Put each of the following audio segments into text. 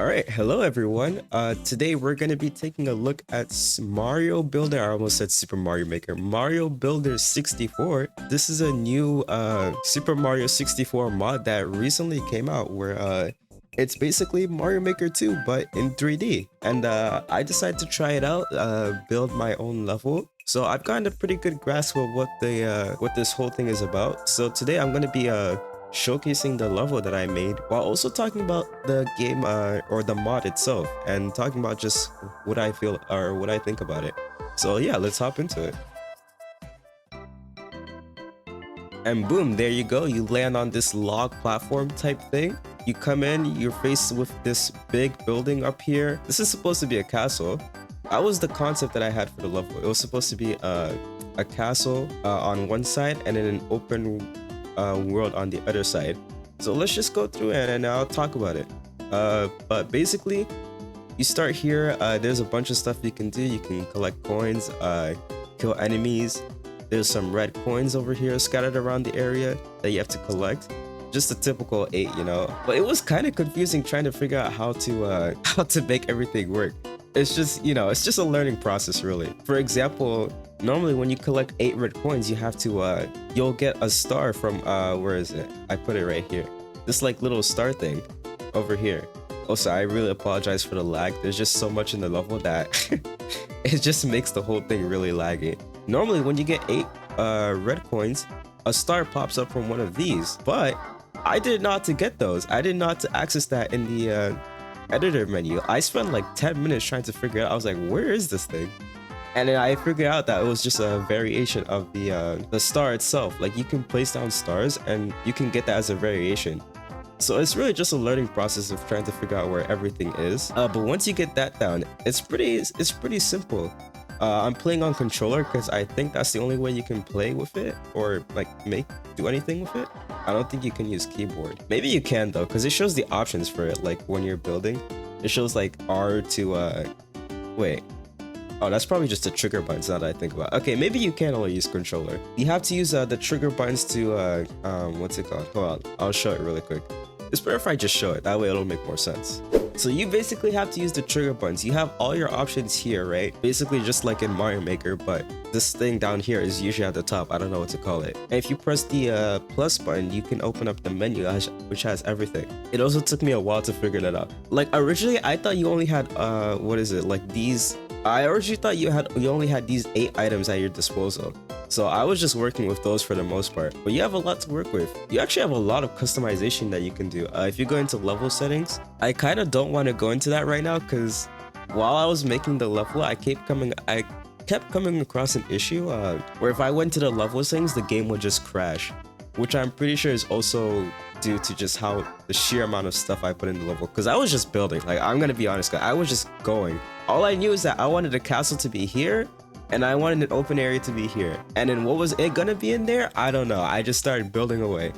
Alright, hello everyone. Today we're going to be taking a look at Mario Builder. I almost said Super Mario Maker. Mario Builder 64. This is a new Super Mario 64 mod that recently came out where it's basically Mario Maker 2 but in 3D. And I decided to try it out, build my own level. So I've gotten a pretty good grasp of what this whole thing is about. So today I'm going to be showcasing the level that I made while also talking about the game or the mod itself and talking about just what I feel or what I think about it. So yeah, let's hop into it. And boom, there you go. You land on this log platform type thing. You come in, you're faced with this big building up here. This is supposed to be a castle. That was the concept that I had for the level. It was supposed to be a castle on one side and then an open world on the other side. So let's just go through it and I'll talk about it. But basically, you start here. There's a bunch of stuff you can do. You can collect coins, kill enemies. There's some red coins over here scattered around the area that you have to collect. Just a typical 8, you know. But it was kind of confusing trying to figure out how to make everything work. It's just, you know, it's just a learning process, really. For example, normally when you collect 8 red coins, you have to you'll get a star from where is it? I put it right here. This like little star thing over here. Also, I really apologize for the lag. There's just so much in the level that it just makes the whole thing really laggy. Normally when you get 8 red coins, a star pops up from one of these, but I did not to get those. I did not to access that in the editor menu. I spent like 10 minutes trying to figure it out. I was like, where is this thing? And then I figured out that it was just a variation of the star itself. Like you can place down stars and you can get that as a variation. So it's really just a learning process of trying to figure out where everything is. But once you get that down, it's pretty simple. I'm playing on controller because I think that's the only way you can play with it or like do anything with it. I don't think you can use keyboard. Maybe you can though, because it shows the options for it. Like when you're building, it shows like R to wait. Oh, that's probably just the trigger buttons now that I think about it. Okay, maybe you can only use controller. You have to use the trigger buttons to what's it called? Hold on, I'll show it really quick. It's better if I just show it. That way it'll make more sense. So you basically have to use the trigger buttons. You have all your options here, right? Basically just like in Mario Maker, but this thing down here is usually at the top. I don't know what to call it. And if you press the plus button, you can open up the menu which has everything. It also took me a while to figure that out. Like originally I thought you only had what is it? Like these. I originally thought you only had these 8 items at your disposal. So I was just working with those for the most part. But you have a lot to work with. You actually have a lot of customization that you can do. If you go into level settings, I kind of don't want to go into that right now because while I was making the level, I kept coming across an issue where if I went to the level settings, the game would just crash, which I'm pretty sure is also due to just how the sheer amount of stuff I put in the level. Because I was just building. Like I'm gonna be honest, I was just going. All I knew is that I wanted the castle to be here and I wanted an open area to be here. And then what was it gonna be in there? I don't know. I just started building away.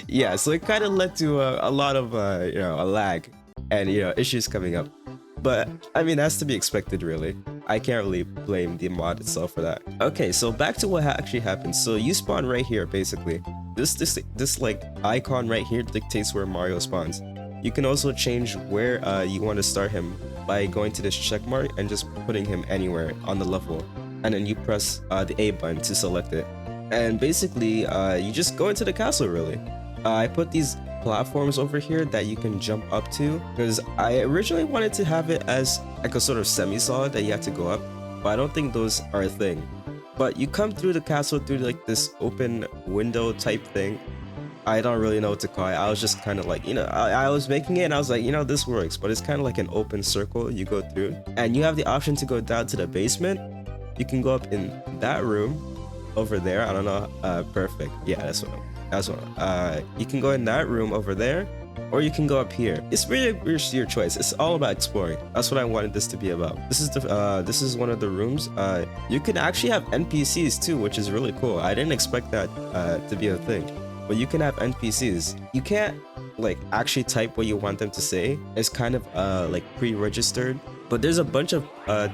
Yeah, so it kind of led to a lot of you know, a lag and you know, issues coming up. But I mean, that's to be expected, really. I can't really blame the mod itself for that. Okay, so back to what actually happened. So you spawn right here, basically. This like icon right here dictates where Mario spawns. You can also change where you want to start him by going to this check mark and just putting him anywhere on the level. And then you press the A button to select it. And basically, you just go into the castle, really. I put these platforms over here that you can jump up to because I originally wanted to have it as like a sort of semi-solid that you have to go up, but I don't think those are a thing. But you come through the castle through like this open window type thing. I don't really know what to call it. I was just kind of like, you know, I was making it and I was like, you know, this works, but it's kind of like an open circle you go through. And you have the option to go down to the basement. You can go up in that room over there. I don't know. Perfect. Yeah, that's what you can go in that room over there, or you can go up here. It's really your choice. It's all about exploring. That's what I wanted this to be about. This is one of the rooms. You can actually have NPCs too, which is really cool. I didn't expect that to be a thing. But you can have NPCs. You can't like actually type what you want them to say. It's kind of like pre-registered. But there's a bunch of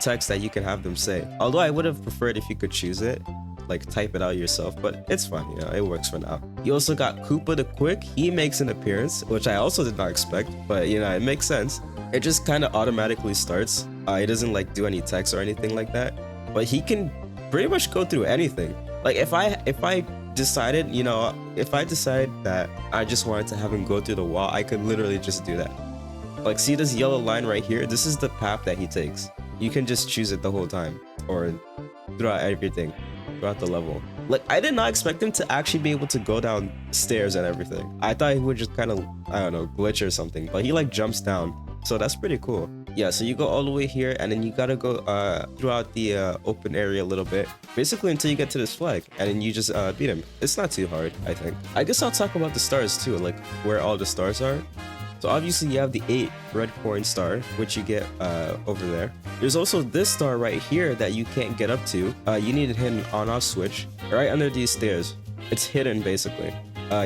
text that you can have them say. Although I would have preferred if you could choose it, like type it out yourself, but it's fine, you know, it works for now. You also got Koopa the Quick. He makes an appearance, which I also did not expect, but you know, it makes sense. It just kind of automatically starts. He doesn't like do any text or anything like that, but he can pretty much go through anything. Like if I decided, you know, if I decide that I just wanted to have him go through the wall, I could literally just do that. Like, see this yellow line right here? This is the path that he takes. You can just choose it the whole time, or throughout everything, throughout the level. Like, I did not expect him to actually be able to go down stairs and everything. I thought he would just kind of, I don't know, glitch or something, but he like jumps down. So that's pretty cool. Yeah, so you go all the way here, and then you gotta go throughout the open area a little bit, basically until you get to this flag, and then you just beat him. It's not too hard, I think. I guess I'll talk about the stars too, like where all the stars are. So obviously you have the 8 red coin star, which you get over there. There's also this star right here that you can't get up to. You need to hit an on-off switch right under these stairs. It's hidden basically.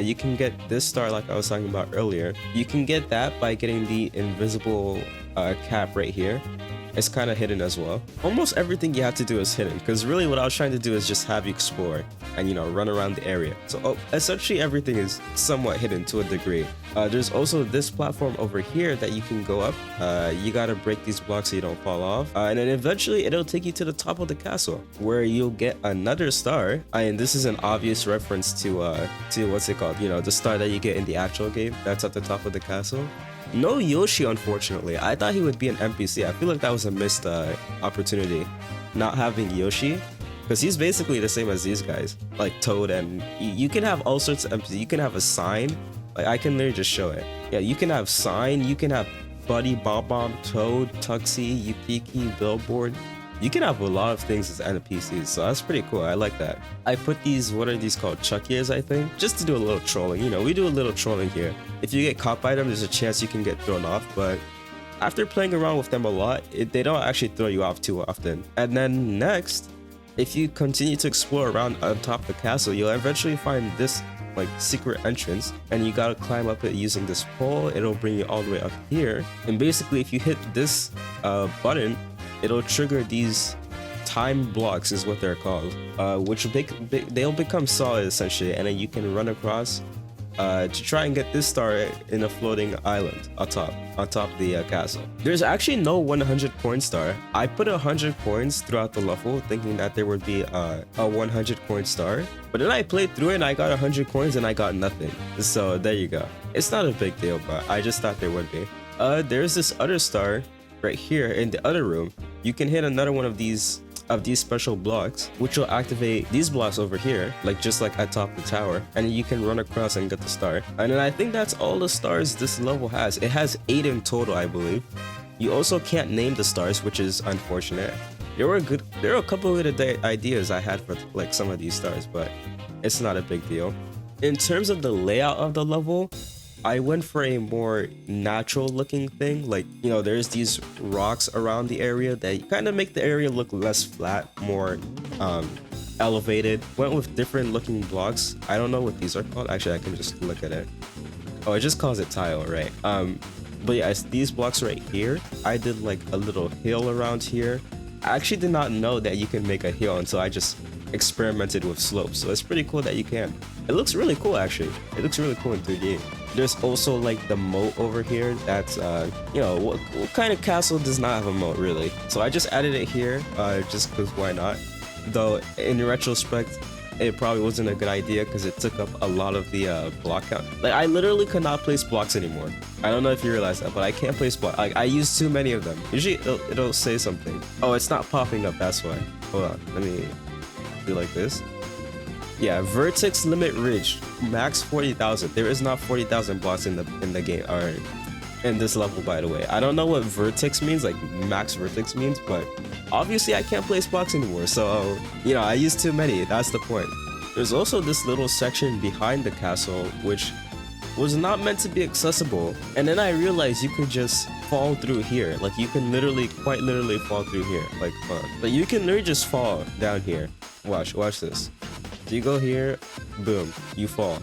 You can get this star like I was talking about earlier. You can get that by getting the invisible cap right here. It's kind of hidden as well. Almost everything you have to do is hidden, because really what I was trying to do is just have you explore and, you know, run around the area. So essentially everything is somewhat hidden to a degree. There's also this platform over here that you can go up. You gotta break these blocks so you don't fall off. And then eventually it'll take you to the top of the castle, where you'll get another star. And this is an obvious reference to what's it called? You know, the star that you get in the actual game that's at the top of the castle. No Yoshi, unfortunately. I thought he would be an NPC. I feel like that was a missed opportunity, not having Yoshi, because he's basically the same as these guys, like Toad, and you can have all sorts of NPCs. You can have a sign, like I can literally just show it. Yeah, you can have sign, you can have Buddy, Bomb, Toad, Tuxie, Yukiki, Billboard. You can have a lot of things as NPCs, so that's pretty cool. I like that. I put these, what are these called? Chuck ears, I think, just to do a little trolling. You know, we do a little trolling here. If you get caught by them, there's a chance you can get thrown off, but after playing around with them a lot, they don't actually throw you off too often. And then next, if you continue to explore around on top of the castle, you'll eventually find this like secret entrance, and you gotta climb up it using this pole. It'll bring you all the way up here, and basically if you hit this button, it'll trigger these time blocks, is what they're called, which they'll become solid essentially, and then you can run across to try and get this star in a floating island on top the castle. There's actually no 100 coin star. I put 100 coins throughout the level thinking that there would be a 100 coin star, but then I played through it and I got 100 coins and I got nothing. So there you go. It's not a big deal, but I just thought there would be. There's this other star right here in the other room. You can hit another one of these special blocks, which will activate these blocks over here, like just like at top of the tower, and you can run across and get the star. And then I think that's all the stars this level has. It has 8 in total, I believe. You also can't name the stars, which is unfortunate. There were a couple of good ideas I had for like some of these stars, but it's not a big deal. In terms of the layout of the level, I went for a more natural looking thing. Like, you know, there's these rocks around the area that kind of make the area look less flat, more elevated. Went with different looking blocks. I don't know what these are called. Actually, I can just look at it. Oh, it just calls it tile, right? But yeah, it's these blocks right here. I did like a little hill around here. I actually did not know that you can make a hill until I just experimented with slopes. So it's pretty cool that you can. It looks really cool, actually. It looks really cool in 3D. There's also like the moat over here. That's you know, what kind of castle does not have a moat, really? So I just added it here, just because why not? Though in retrospect, it probably wasn't a good idea because it took up a lot of the block count. Like, I literally could not place blocks anymore. I don't know if you realize that, but I can't place blocks. Like, I use too many of them. Usually it'll say something. Oh, it's not popping up, that's why. Hold on, let me do like this. Yeah, vertex limit ridge, max 40,000. There is not 40,000 blocks in the game, or in this level, by the way. I don't know what vertex means, like max vertex means, but obviously I can't place blocks anymore, so, you know, I use too many. That's the point. There's also this little section behind the castle, which was not meant to be accessible, and then I realized you could just fall through here. Like, you can quite literally fall through here. Like, but you can literally just fall down here. Watch this. So you go here, boom, you fall.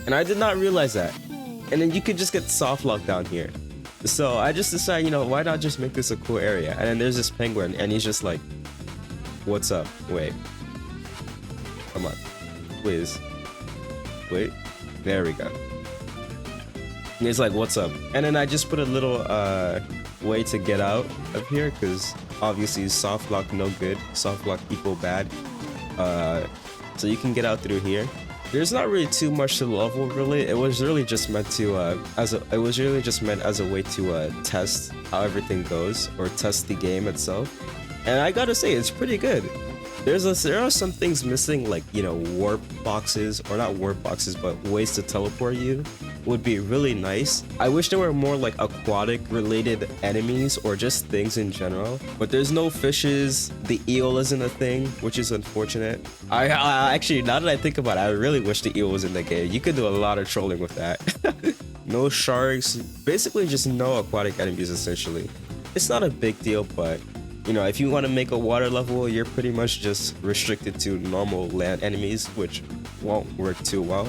And I did not realize that. And then you could just get soft locked down here. So I just decided, you know, why not just make this a cool area? And then there's this penguin, and he's just like, what's up? Wait. Come on. Please. Wait, there we go. And it's like, what's up? And then I just put a little way to get out of here, because obviously soft lock no good, soft lock equal bad. So you can get out through here. There's not really too much to the level, really. It was really just meant to as a way to test how everything goes, or test the game itself. And I gotta say, it's pretty good. There are some things missing, like, you know, warp boxes, or not warp boxes, but ways to teleport you would be really nice. I wish there were more like aquatic related enemies, or just things in general, but there's no fishes. The eel isn't a thing, which is unfortunate. I actually, now that I think about it, I really wish the eel was in the game. You could do a lot of trolling with that. No sharks, basically just no aquatic enemies essentially. It's not a big deal, but you know, if you want to make a water level, you're pretty much just restricted to normal land enemies, which won't work too well,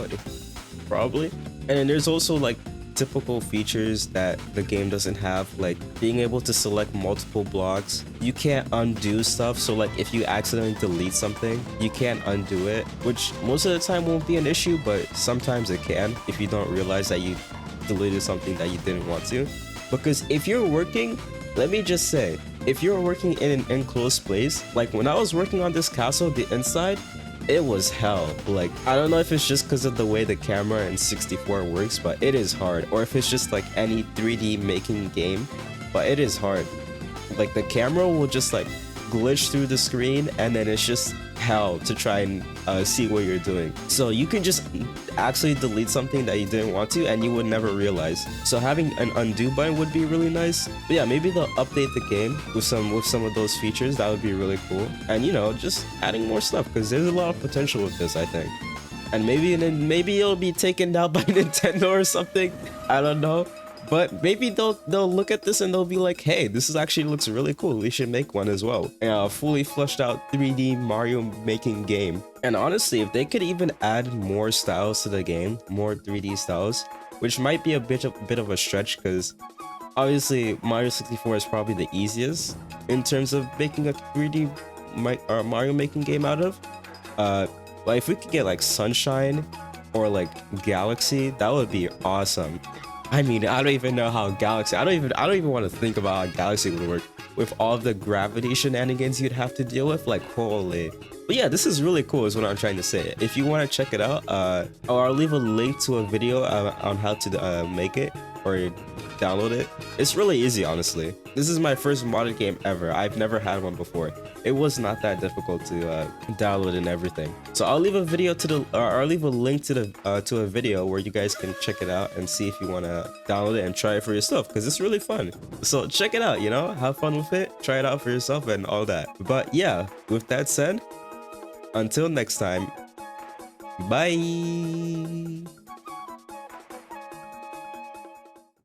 probably. And then there's also like typical features that the game doesn't have, like being able to select multiple blocks. You can't undo stuff, so like if you accidentally delete something, you can't undo it, which most of the time won't be an issue, but sometimes it can if you don't realize that you deleted something that you didn't want to. Because if you're working, let me just say, if you're working in an enclosed place, like when I was working on this castle, the inside, it was hell. Like, I don't know if it's just because of the way the camera in 64 works, but it is hard. Or if it's just like any 3D making game, but it is hard. Like the camera will just like glitch through the screen, and then it's just hell to try and see what you're doing. So you can just actually delete something that you didn't want to, and you would never realize. So having an undo button would be really nice. But yeah, maybe they'll update the game with some of those features. That would be really cool. And you know, just adding more stuff, because there's a lot of potential with this, I think. And maybe it'll be taken down by Nintendo or something. I don't know. But maybe they'll look at this and they'll be like, hey, this is actually looks really cool. We should make one as well. A fully fleshed out 3D Mario making game. And honestly, if they could even add more styles to the game, more 3D styles, which might be a bit of a stretch, because obviously Mario 64 is probably the easiest in terms of making a 3D Mario making game out of. But if we could get like Sunshine or like Galaxy, that would be awesome. I mean, I don't even know how Galaxy, I don't even want to think about how Galaxy would work with all of the gravity shenanigans you'd have to deal with, like, holy. But yeah, this is really cool is what I'm trying to say. If you want to check it out, I'll leave a link to a video on how to make it or download it. It's really easy, honestly. This is my first modded game ever. I've never had one before. It was not that difficult to download and everything. So I'll leave a video I'll leave a link to a video where you guys can check it out and see if you want to download it and try it for yourself, because it's really fun. So check it out, you know, have fun with it, try it out for yourself and all that. But yeah, with that said, until next time, bye.